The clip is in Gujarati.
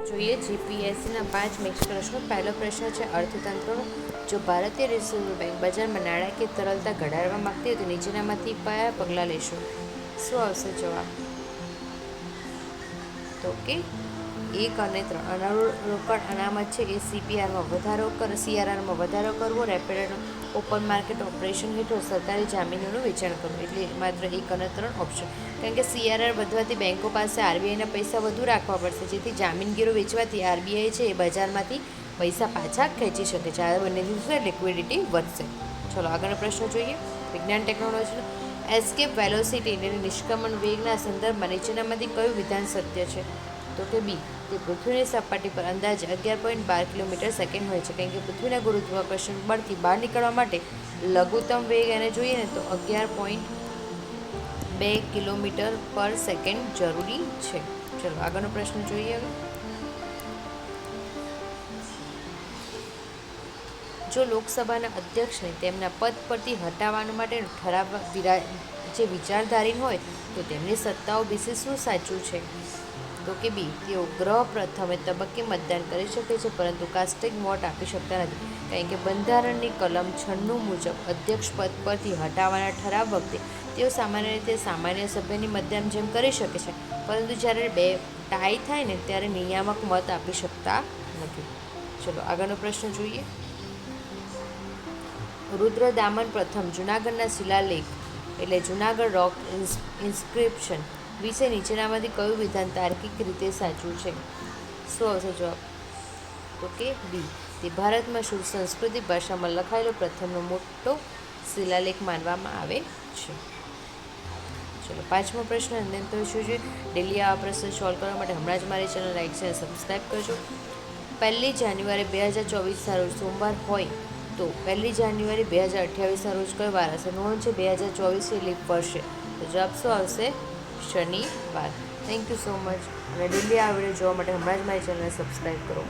જોઈએ જીપીએસસીના 5 મિક્સ પ્રશ્નો. પહેલો પ્રશ્ન છે અર્થતંત્રનો. જો ભારતીય રિઝર્વ બેંક બજારમાં નાણાકીય તરલતા ઘટાડવા માંગતી હોય તો નીચેનામાંથી કયા પગલાં લેશો? શું આવશે જવાબ? તો કે 1 અને 3 રોકડ અનામત છે એ સીઆરઆરમાં વધારો કરવો, રેપિડ ઓપન માર્કેટ ઓપરેશન હેઠળ સરકારી જામીનોનું વેચાણ કરવું. એટલે માત્ર 1 અને 3 ઓપ્શન. કારણ કે સીઆરઆર વધવાથી બેન્કો પાસે આરબીઆઈના પૈસા વધુ રાખવા પડશે, જેથી જામીનગીરો વેચવાથી આરબીઆઈ છે એ બજારમાંથી પૈસા પાછા ખેંચી શકે છે. આ બંનેથી શું લિક્વિડિટી વધશે. ચલો આગળનો પ્રશ્ન જોઈએ. વિજ્ઞાન ટેકનોલોજીનો. એસ્કેપ વેલોસિટી એટલે નિષ્ક્રમણ વેગના સંદર્ભમાં નીચેનામાંથી કયું વિધાન સત્ય છે? તો કે બી, તે પૃથ્વીની સપાટી પર અંદાજે 11.12 કિલોમીટર સેકન્ડ હોય છે. કારણ કે પૃથ્વીના ગુરુત્વાકર્ષણ બળથી બહાર નીકળવા માટે લઘુત્તમ વેગ એને જોઈએ ને તો 11.2 કિલોમીટર પર સેકન્ડ જરૂરી છે. ચલો આગળનો પ્રશ્ન જોઈએ. જો લોકસભાના અધ્યક્ષને તેમના પદ પરથી હટાવવા માટેનો ઠરાવ જે વિચારધારી હોય તો તેમની સત્તાઓ વિશે શું સાચું છે? તો કે બી, તેઓ પ્રથમ તબક્કે મતદાન કરી શકે છે પરંતુ કાસ્ટિંગ વોટ આપી શકતા નથી. કારણ કે બંધારણની કલમ 96 મુજબ અધ્યક્ષ પદ પરથી હટાવવાના ઠરાવ વખતે તેઓ સામાન્ય રીતે સામાન્ય સભ્યની મતદાન જેમ કરી શકે છે, પરંતુ જ્યારે બે ટાઈ થાય ને ત્યારે નિયામક મત આપી શકતા નથી. ચલો આગળનો પ્રશ્ન જોઈએ. રુદ્રદામન પ્રથમ જૂનાગઢના શિલાલેખ એટલે જૂનાગઢ રોક ઇન્સ્ક્રિપ્શન વિશે નીચેનામાંથી કયું વિધાન તાર્કિક રીતે સાચું છે? શું આવશે જવાબ? તો કે બી, તે ભારતમાં શુદ્ધ સંસ્કૃત ભાષામાં લખાયેલો પ્રથમનો મોટો શિલાલેખ માનવામાં આવે છે. ચલો પાંચમો પ્રશ્ન અંદર તો શું છે? ડેલી આવા પ્રશ્ન સોલ્વ કરવા માટે હમણાં જ મારી ચેનલ લાઈક છે અને સબસ્ક્રાઈબ કરજો. 1 જાન્યુઆરી 2024 રોજ સોમવાર હોય તો 1 જાન્યુઆરી 2028 રોજ કયો વાર હશે? નોંધ છે 2024 લીપ વર્ષે, તો જવાબ શું આવશે? શનિવાર. Thank you so much. અને ડેલી આ વિડીયો જોવા માટે હમણાં જ મારી ચેનલને સબસ્ક્રાઈબ કરો.